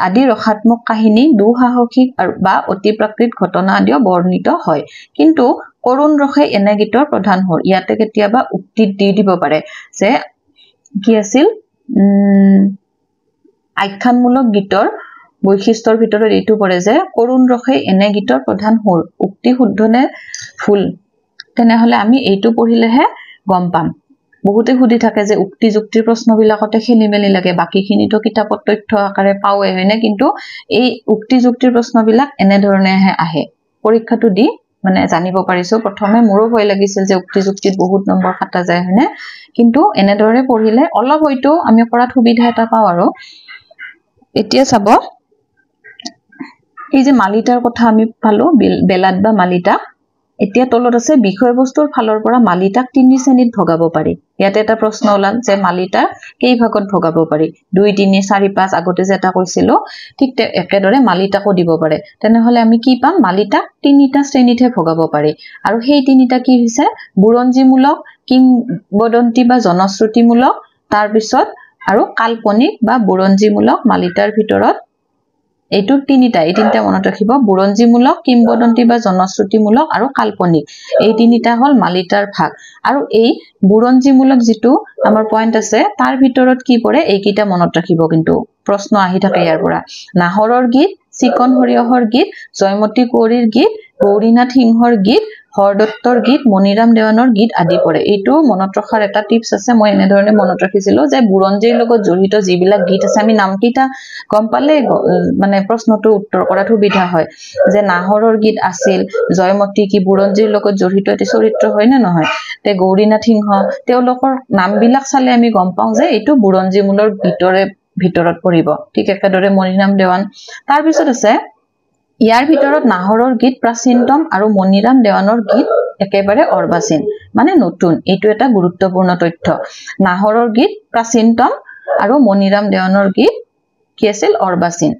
আদি ৰসাত্মক কাহিনী দুঃসাহসিক বা অতিপ্ৰাকৃত ঘটনা আদিও বৰ্ণিত হয় কিন্তু কৰুণ ৰসে এনে গীতৰ প্ৰধান হ'ল ইয়াতে কেতিয়াবা উক্তি দি দিব পাৰে যে কি আছিল আখ্যানমূলক গীতৰ বৈশিষ্ট্যৰ ভিতৰত এইটো পৰে যে কৰুণ ৰসে এনে গীতৰ প্ৰধান হ'ল উক্তি শুদ্ধ নে ভুল তেনেহলে আমি এইটো পঢ়িলেহে গম পাম বহুতে সুধি থাকে যে উক্তি যুক্তিৰ প্ৰশ্নবিলাকতে খেলিমেলি লাগে বাকিখিনিতো কিতাপত তথ্য আকাৰে পাওৱে হয়নে কিন্তু এই উক্তি যুক্তিৰ প্ৰশ্নবিলাক এনে ধৰণে আহে পৰীক্ষাটো দি মানে জানিব পাৰিছো প্ৰথমে মোৰো ভয় লাগিছিল যে উক্তি যুক্তিত বহুত নম্বৰ কাটা যায় হয়নে কিন্তু এনে ধৰণে পঢ়িলে অলপ হয়তো আমি কৰাত সুবিধা এটা পাও আৰু এতিয়া চাব এই যে মালিতাৰ কথা আমি পালো বেলাড বা মালিতা এতিয়া তলত আছে বিষয়বস্তুৰ ফালৰ পৰা মালিতাক 3 শ্ৰেণীত ভগাব পাৰি ইয়াতে এটা প্ৰশ্ন ওলাল যে মালিতা কেই ভাগত ভগাব পাৰি 2 3 4 5 আগতে যে এটা কৈছিল ঠিক একেদৰে মালিতাকো দিব পাৰে তেনেহলে আমি কি পাম মালিতাক 3টা শ্ৰেণীতে ভগাব পাৰি আৰু সেই 3টা কি হৈছে বুৰঞ্জীমূলক কিংবদন্তি বা জনশ্ৰুতিমূলক তাৰ পিছত আৰু কাল্পনিক বা বুৰঞ্জীমূলক মালিতাৰ ভিতৰত এইটো 3টা মনত ৰাখিব বুৰঞ্জীমূলক কিংবদন্তি বা জনশ্ৰুতিমূলক আৰু কাল্পনিক এই 3টা হল মালিতাৰ ভাগ আৰু এই বুৰঞ্জীমূলক যেটো আমাৰ পইণ্ট আছে তাৰ ভিতৰত কি পৰে এইকিটা মনত ৰাখিব কিন্তু প্ৰশ্ন আহি থাকে ইয়াৰ পৰা নাহৰৰ গীত চিকন হৰিহৰ গীত জয়মতী কুঁৱৰীৰ গীত গৌৰীনাথ সিংহৰ গীত হৰদত্তৰ গীত মণিৰাম দেৱানৰ গীত আদি পৰে এইটো মনত ৰখাৰ এটা টিপস আছে মই এনে ধৰণে মনত ৰাখিছিলো যে বুৰঞ্জীৰ লগত জড়িত যিবিলাক গীত আছে আমি নামকিটা গম পালে মানে প্ৰশ্নটো উত্তৰ কৰাত সুবিধা হয় যে নাহৰৰ গীত আছিল জয়মতী কি বুৰঞ্জীৰ লগত জড়িত এটি চৰিত্ৰ হয় না নহয় তে গৌৰীনাথ সিংহ তেওঁলোকৰ নামবিলাক চালে আমি গম পাওঁ যে এইটো বুৰঞ্জীমূলৰ ভিতৰত পৰিব ঠিক একেদৰে মণিৰাম দেৱান তাৰ পিছত আছে ইয়াৰ ভিতৰত নাহৰৰ গীত প্ৰাচীনতম আৰু মণিৰাম দেৱানৰ গীত একেবাৰে অৰ্বাচীন মানে নতুন এইটো এটা গুৰুত্বপূৰ্ণ তথ্য নাহৰৰ গীত প্ৰাচীনতম আৰু মণিৰাম দেৱানৰ গীত কি আছিল অৰ্বাচীন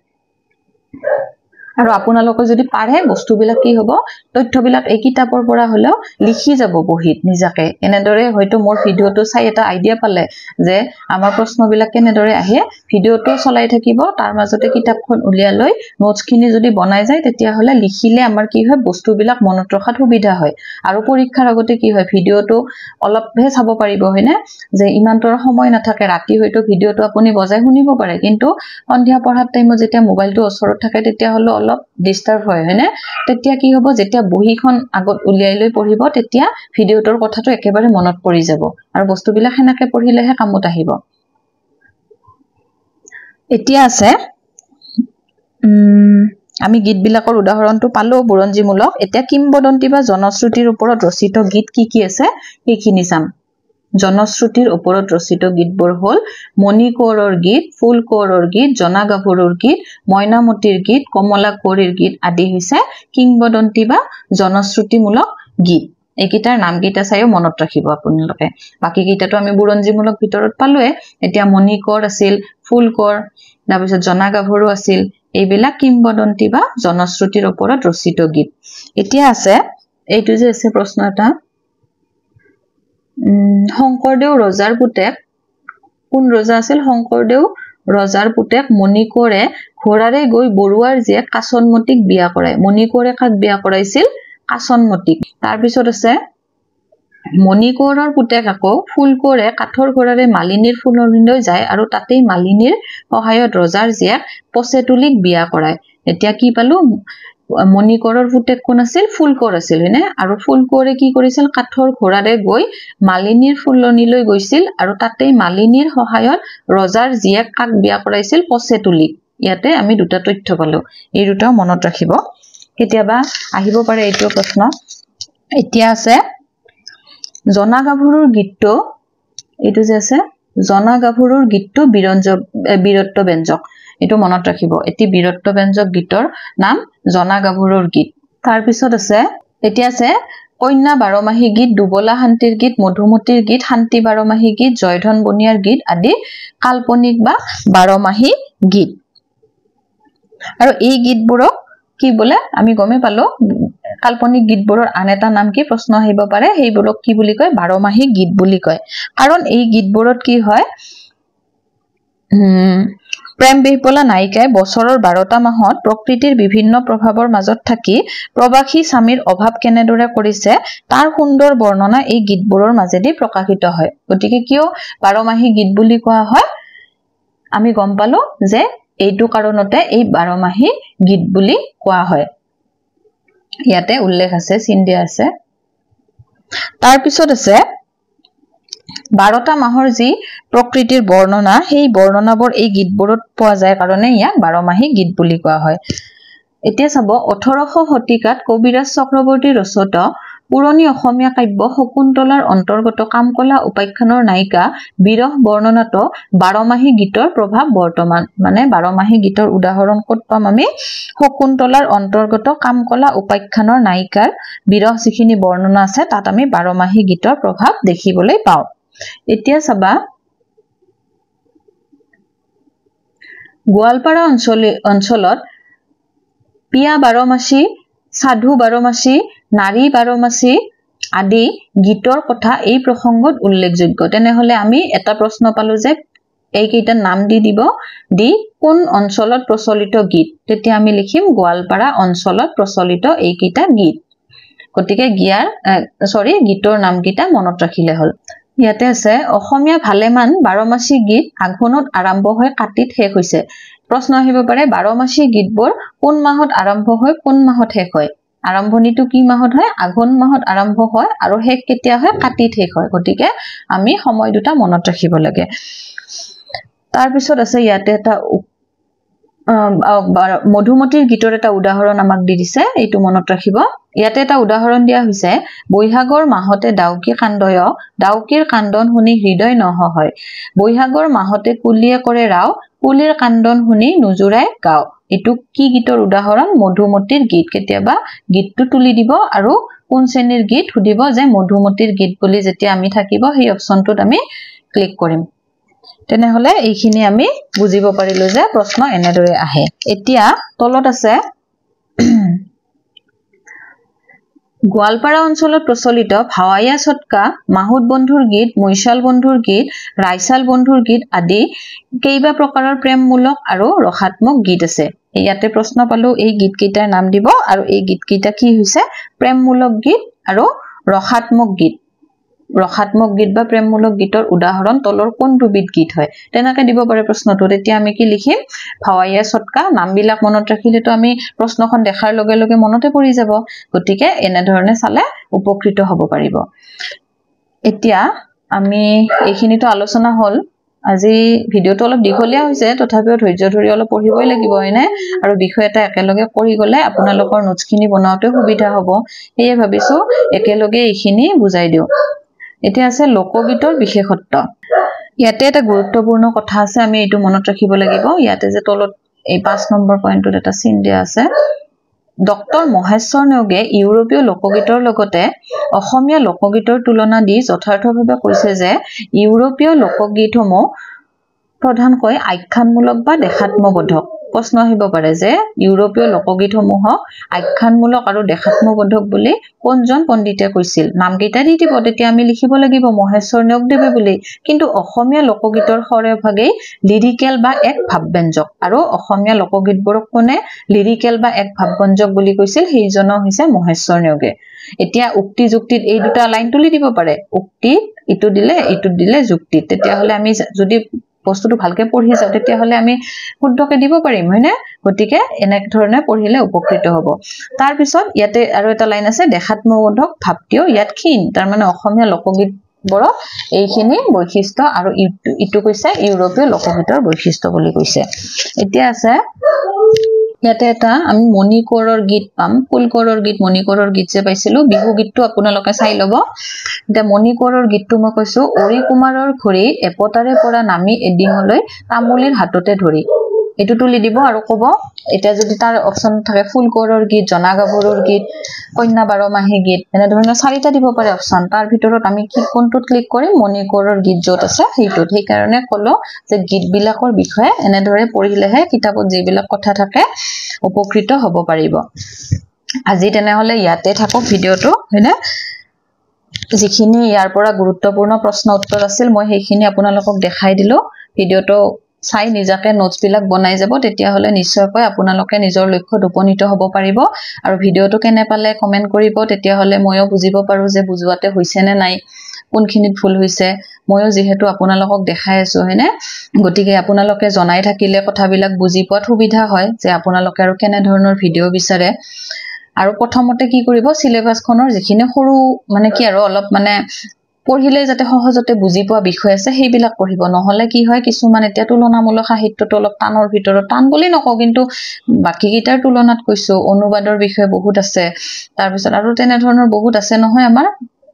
আৰু আপোনালোকে যদি পাৰে বস্তুবিলাক কি হ'ব তথ্যবিলাক এই কিতাপৰ পৰা হলেও লিখি যাব বহিত নিজাকে এনেদৰে হয়তো মোৰ ভিডিওটো চাই এটা আইডিয়া পালে যে আমাৰ প্ৰশ্নবিলাক কেনেদৰে আহে ভিডিওটো চলাই থাকিব তাৰ মাজতে কিতাপখন উলিয়াই লৈ নোটছখিনি যদি বনাই যায় তেতিয়া হলে লিখিলে আমাৰ কি হয় বস্তুবিলাক মনত ৰখাত সুবিধা হয় আৰু পৰীক্ষাৰ আগতে কি হয় ভিডিওটো অলপহে চাব পাৰিব হয়নে যে ইমানতৰ সময় নাথাকে ৰাতি হয়তো ভিডিওটো আপুনি বজাই শুনিব পাৰে কিন্তু সন্ধিয়া পঢ়াৰ টাইমত যেতিয়া মোবাইলটো ওচৰত থাকে তেতিয়া হলো অলপ ডিস্টার্ব হয় হয়নে তেতিয়া কি হ'ব যেতিয়া বহিখন আগত উলিয়াই লৈ পঢ়িব তেতিয়া ভিডিওটোৰ কথাটো একেবাৰে মনত পৰি যাব আৰু বস্তুবিলাক হেনাকে পঢ়িলেহে কামত আহিব এতিয়া আছে আমি গীতবিলাকৰ উদাহৰণটো পালো বুৰঞ্জীমূলক এতিয়া কিংবদন্তি বা জনশ্ৰুতিৰ ওপৰত ৰচিত গীত কি আছে সেইখিনি চাম জনশ্ৰুতিৰ ওপৰত ৰচিত গীতবোৰ হ'ল মণি কোঁৱৰৰ গীত ফুল কোঁৱৰৰ গীত জনা গাভৰুৰ গীত মইনামতীৰ গীত কমলা কোঁৱৰীৰ গীত আদি হৈছে কিংবদন্তি বা জনশ্ৰুতিমূলক গীত এইকিটাৰ নামকিটা চাইও মনত ৰাখিব আপোনালোকে বাকি কিটাটো আমি বুৰঞ্জীমূলক ভিতৰত পালোৱে এতিয়া মণি কোঁৱৰ আছিল ফুল কোঁৱৰ তাৰ পিছত জনা গাভৰু আছিল এইবিলাক কিংবদন্তি বা জনশ্ৰুতিৰ ওপৰত ৰচিত গীত এতিয়া আছে এইটো যে আছে প্ৰশ্ন এটা শংকৰদেৱ ৰজাৰ পুতেক কোন ৰজা আছিল শংকৰদেৱ ৰজাৰ পুতেক মণিকৰে ঘোঁৰাৰে গৈ বৰুৱাৰ জীয়েক কাচনমতিক বিয়া কৰায় মণিকৰে কাক বিয়া কৰাইছিল কাচনমতিক তাৰ পিছত আছে মণিকৰৰ পুতেক আকৌ ফুলকৰে কাঠৰ ঘোঁৰাৰে মালিনীৰ ফুলনিলৈ যায় আৰু তাতেই মালিনীৰ সহায়ত ৰজাৰ জীয়েক পচেতুলিক বিয়া কৰায় এতিয়া কি পালো মণিকৰৰ পুতেক কোন আছিল ফুলকৰ আছিল হয়নে আৰু ফুলকৰে কি কৰিছিল কাঠৰ ঘোঁৰাৰে গৈ মালিনীৰ ফুলনিলৈ গৈছিল আৰু তাতেই মালিনীৰ সহায়ত ৰজাৰ জীয়েক কাক বিয়া কৰাইছিল পচেতুলিক ইয়াতে আমি দুটা তথ্য পালো এই দুটা মনত ৰাখিব কেতিয়াবা আহিব পাৰে এইটো প্ৰশ্ন এতিয়া আছে জনাগাভৰুৰ গীতটো এইটো যে আছে জনাগাভৰুৰ গীতটো বীৰত্ব ব্যঞ্জক এটো মনত ৰাখিব এটি বীৰত্ব ব্যঞ্জক গীতৰ নাম জনাগাভৰুৰ গীত তাৰ পিছত আছে এতিয়া আছে কন্যা বাৰমাহী গীত দুবলা শান্তিৰ গীত মধুমতীৰ গীত শান্তি বাৰমাহী গীত জয়ধন বনিয়াৰ গীত আদি কাল্পনিক বা বাৰমাহী গীত আৰু এই গীতবোৰক কি বলে আমি গমে পালো কাল্পনিক গীতবোৰৰ আন এটা নাম কি প্ৰশ্ন আহিব পাৰে সেইবোৰক কি বুলি কয় বাৰমাহী গীত বুলি কয় কাৰণ এই গীতবোৰত কি হয় প্ৰেম বিহপলা নায়িকাই বছৰৰ 12টা মাহত প্ৰকৃতিৰ বিভিন্ন প্ৰভাৱৰ মাজত থাকি প্ৰবাসী স্বামীৰ অভাৱ কেনেদৰে কৰিছে তাৰ সুন্দৰ বৰ্ণনা এই গীতবোৰৰ মাজেদি প্ৰকাশিত হয় গতিকে কিয় বাৰমাহী গীত বুলি কোৱা হয় আমি গম পালো যে এইটো কাৰণতে এই বাৰমাহী গীত বুলি কোৱা হয় ইয়াতে উল্লেখ আছে চিন দিয়া আছে তাৰ পিছত আছে 12টা মাহৰ যি প্ৰকৃতিৰ বৰ্ণনা সেই বৰ্ণনাবোৰ এই গীতবোৰত পোৱা যায় কাৰণে ইয়াক বাৰমাহী গীত বুলি কোৱা হয় এতিয়া চাব 1800 শতিকাত কবিৰাজ চক্ৰৱৰ্তী ৰচিত পুৰণি অসমীয়া কাব্য শকুন্তলাৰ অন্তৰ্গত কামকলা উপাখ্যানৰ নায়িকা বিৰহ বৰ্ণনাটো বাৰমাহী গীতৰ প্ৰভাৱ বৰ্তমান মানে বাৰমাহী গীতৰ উদাহৰণ ক'ত পাম আমি শকুন্তলাৰ অন্তৰ্গত কামকলা উপাখ্যানৰ নায়িকাৰ বিৰহ যিখিনি বৰ্ণনা আছে তাত আমি বাৰমাহী গীতৰ প্ৰভাৱ দেখিবলৈ পাওঁ এতিয়া চাবা গোৱালপাৰা অঞ্চলত পিয়া বাৰমাসী সাধু বাৰমাসী নাৰী বাৰমাসী আদি গীতৰ কথা এই প্ৰসংগত উল্লেখযোগ্য তেনেহলে আমি এটা প্ৰশ্ন পালো যে এই কেইটা নাম দি কোন অঞ্চলত প্ৰচলিত গীত তেতিয়া আমি লিখিম গোৱালপাৰা অঞ্চলত প্ৰচলিত এই কেইটা গীত গতিকে গীতৰ নাম কেইটা মনত ৰাখিলে হল ইয়াতে আছে অসমীয়া ভালেমান বাৰমাসী গীত আঘোণত আৰম্ভ হৈ কাতিত শেষ হৈছে প্ৰশ্ন আহিব পাৰে বাৰমাসী গীতবোৰ কোন মাহত আৰম্ভ হৈ কোন মাহত শেষ হয় আৰম্ভণিটো কি মাহত হয় আঘোণ মাহত আৰম্ভ হয় আৰু শেষ কেতিয়া হয় কাতিত শেষ হয় গতিকে আমি সময় দুটা মনত ৰাখিব লাগে তাৰ পিছত আছে ইয়াতে এটা মধুমতীৰ গীতৰ এটা উদাহৰণ আমাক দি দিছে এইটো মনত ৰাখিব ইয়াতে এটা উদাহৰণ দিয়া হৈছে বৈহাগৰ মাহতে ডাউকি কান্দয় ডাউকিৰ কান্দন শুনি হৃদয় নহয় বৈহাগৰ মাহতে কুলিয়ে কৰে ৰাও কুলিৰ কান্দন শুনি নুজুৰাই গাও এটো কি গীতৰ উদাহৰণ মধুমতীৰ গীত কেতিয়াবা গীতটো তুলি দিব আৰু কোন শ্ৰেণীৰ গীত সুধিব যে মধুমতীৰ গীত বুলি যেতিয়া আমি থাকিব সেই অপচনটোত আমি ক্লিক কৰিম তেনেহলে এইখিনি আমি বুজিব পাৰিলো যে প্ৰশ্ন এনেদৰে আহে এতিয়া তলত আছে গোৱালপাৰা অঞ্চলত প্ৰচলিত ভাৱাইয়া ছটকা মাহুত বন্ধুৰ গীত মৈশাল বন্ধুৰ গীত ৰাইছাল বন্ধুৰ গীত আদি কেইবা প্ৰকাৰৰ প্ৰেমমূলক আৰু ৰসাত্মক গীত আছে ইয়াতে প্ৰশ্ন পালো এই গীত কেইটাৰ নাম দিব আৰু এই গীত কেইটা কি হৈছে প্ৰেমমূলক গীত আৰু ৰসাত্মক গীত বা প্ৰেমমূলক গীতৰ উদাহৰণ তলৰ কোন দুবিধ গীত হয় তেনেকৈ দিব পাৰে প্ৰশ্নটো তেতিয়া আমি কি লিখিম ভাৱাইয়া ছটকা নামবিলাক মনত ৰাখিলেতো আমি প্ৰশ্নখন দেখাৰ লগে লগে মনতে পৰি যাব গতিকে এনে ধৰণে চালে উপকৃত হ'ব পাৰিব এতিয়া আমি এইখিনিতো আলোচনা হল আজি ভিডিওটো অলপ দীঘলীয়া হৈছে তথাপিও ধৈৰ্য ধৰি অলপ পঢ়িবই লাগিব হয়নে আৰু বিষয় এটা একেলগে কৰি গলে আপোনালোকৰ নোটছখিনি বনাওতে সুবিধা হ'ব এই ভাবিছো একেলগে এইখিনি বুজাই দিও এতিয়া আছে লোকগীতৰ বিশেষত্ব ইয়াতে এটা গুৰুত্বপূৰ্ণ কথা আছে আমি এইটো মনত ৰাখিব লাগিব ইয়াতে যে তলত এই 5 নম্বৰ পইণ্টত এটা চিন দিয়া আছে ডক্টৰ মহেশ্বৰ নেওগে ইউৰোপীয় লোকগীতৰ লগতে অসমীয়া লোকগীতৰ তুলনা দি যথাৰ্থভাৱে কৈছে যে ইউৰোপীয় লোকগীতসমূহ প্ৰধানকৈ আখ্যানমূলক বা দেখাত্মবোধক প্ৰশ্ন আহিব পাৰে যে ইউৰোপীয় লোকগীতসমূহক আখ্যানমূলক আৰু দেশাত্মবোধক বুলি কোনজন পণ্ডিতে কৈছিল নামকেইটা দি দিব তেতিয়া আমি লিখিব লাগিব মহেশ্বৰ নেওগদেৱে বুলি কিন্তু অসমীয়া লোকগীতৰ সৰহভাগেই লিৰিকেল বা এক ভাবব্যঞ্জক আৰু অসমীয়া লোকগীতবোৰক কোনে লিৰিকেল বা এক ভাবব্যঞ্জক বুলি কৈছিল সেইজন হৈছে মহেশ্বৰ নেওগে এতিয়া উক্তি যুক্তিত এই দুটা লাইন তুলি দিব পাৰে উক্তি ইটো দিলে যুক্তি তেতিয়া হলে আমি যদি বস্তুটো ভালকে পঢ়ি যাও তেতিয়া হলে আমি শুদ্ধকে দিব পাৰিম হয়নে গতিকে এনে ধৰণে পঢ়িলে উপকৃত হ'ব তাৰ পিছত ইয়াতে আৰু এটা লাইন আছে দেশাত্মবোধক ভাবটিও ইয়াত ক্ষীণ তাৰ মানে অসমীয়া লোকগীত বড় এইখিনি বৈশিষ্ট্য আৰু ইটো কৈছে ইউৰোপীয় লোকগীতৰ বৈশিষ্ট্য বুলি কৈছে এতিয়া আছে ইয়াতে এটা আমি মণিকোৰৰ গীত পাম ফুলকোৰৰ গীত মণিকোৰৰ গীত যে পাইছিলো বিহু গীতটো আপোনালোকে চাই লব এতিয়া মণিকোৰৰ গীতটো মই কৈছো অৰি কুমাৰৰ ঘড়ী এপতাৰে পৰা নামি এডিঙলৈ তামুলিৰ হাততে ধৰি এটো তুলি দিব আৰু কব এটা যদি তাৰ অপচন থাকে ফুলকোৰৰ গীত জনা গাভৰুৰ গীত কন্যা বাৰমাহী গীত এনে ধৰণৰ চাৰিটা দিব পাৰে অপচন তাৰ ভিতৰত আমি কি কোনটোত ক্লিক কৰিম মণিকোৰৰ গীত যত আছে সেইটোত সেই কাৰণে কলো যে গীতবিলাকৰ বিষয়ে এনে ধৰে পঢ়িলেহে কিতাপত যিবিলাক কথা থাকে উপকৃত হ'ব পাৰিব আজি তেনেহলে ইয়াতে থাকক ভিডিওটো হয়নে যিখিনি ইয়াৰ পৰা গুৰুত্বপূৰ্ণ প্ৰশ্ন উত্তৰ আছিল মই সেইখিনি আপোনালোকক দেখাই দিলো ভিডিওটো চাই নিজাকে নোটস বিলাক বনাই যাব তেতিয়া হলে নিশ্চয়কৈ আপোনালোকে নিজৰ লক্ষ্যত উপনীত হ'ব পাৰিব আৰু ভিডিওটো কেনে পালে কমেন্ট কৰিব তেতিয়া হলে ময়ো বুজিব পাৰো যে বুজুৱাতে হৈছে নে নাই কোনখিনিত ভুল হৈছে ময়ো যেহেতু আপোনালোকক দেখাই আছো হয়নে গতিকে আপোনালোকে জনাই থাকিলে কথাবিলাক বুজি পোৱাত সুবিধা হয় যে আপোনালোকে আৰু কেনে ধৰণৰ ভিডিও বিচাৰে আৰু প্ৰথমতে কি কৰিব সিলেবাসখনৰ যিখিনি সৰু মানে কি আৰু অলপ মানে পঢ়িলে যাতে সহজতে বুজি পোৱা বিষয় আছে সেইবিলাক পঢ়িব নহলে কি হয় কিছুমান এতিয়া তুলনামূলক সাহিত্যটো অলপ টানৰ ভিতৰত টান বুলি নকওঁ কিন্তু বাকি গীটাৰ তুলনাত কৈছো অনুবাদৰ বিষয় বহুত আছে তাৰ পিছত আৰু তেনে ধৰণৰ বহুত আছে নহয় আমাৰ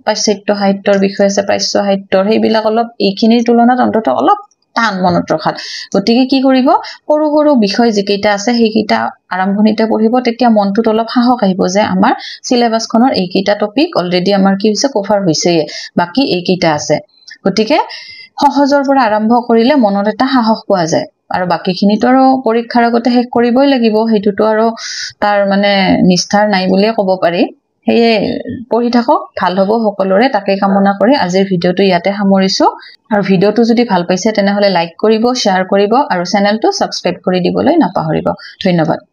পাশ্চাত্য সাহিত্যৰ বিষয় আছে প্ৰাচ্য সাহিত্যৰ সেইবিলাক অলপ এইখিনিৰ তুলনাত অন্তত অলপ টান মনত ৰখাত গতিকে কি কৰিব সৰু সৰু বিষয় যিকেইটা আছে সেইকেইটা আৰম্ভণিতে পঢ়িব তেতিয়া মনটোত অলপ সাহস আহিব যে আমাৰ সিলেবাসখনৰ এইকেইটা টপিক অলৰেডি আমাৰ কি হৈছে কভাৰ হৈছে বাকি এইকেইটা আছে গতিকে সহজৰ পৰা আৰম্ভ কৰিলে মনত এটা সাহস পোৱা যায় আৰু বাকিখিনিতো আৰু পৰীক্ষাৰ আগতে শেষ কৰিবই লাগিব হেতুটো আৰু তাৰ মানে নিষ্ঠাৰ নাই বুলিয়ে ক'ব পাৰি হেয়ে পঢ়ি থাকক ভাল হ'ব সকলোৰে তাকে কামনা কৰি আজিৰ ভিডিওটো ইয়াতে সামৰিছো আৰু ভিডিওটো যদি ভাল পাইছে তেনেহলে লাইক কৰিব শেয়াৰ কৰিব আৰু চেনেলটো সাবস্ক্ৰাইব কৰি দিবলৈ নাপাহৰিব ধন্যবাদ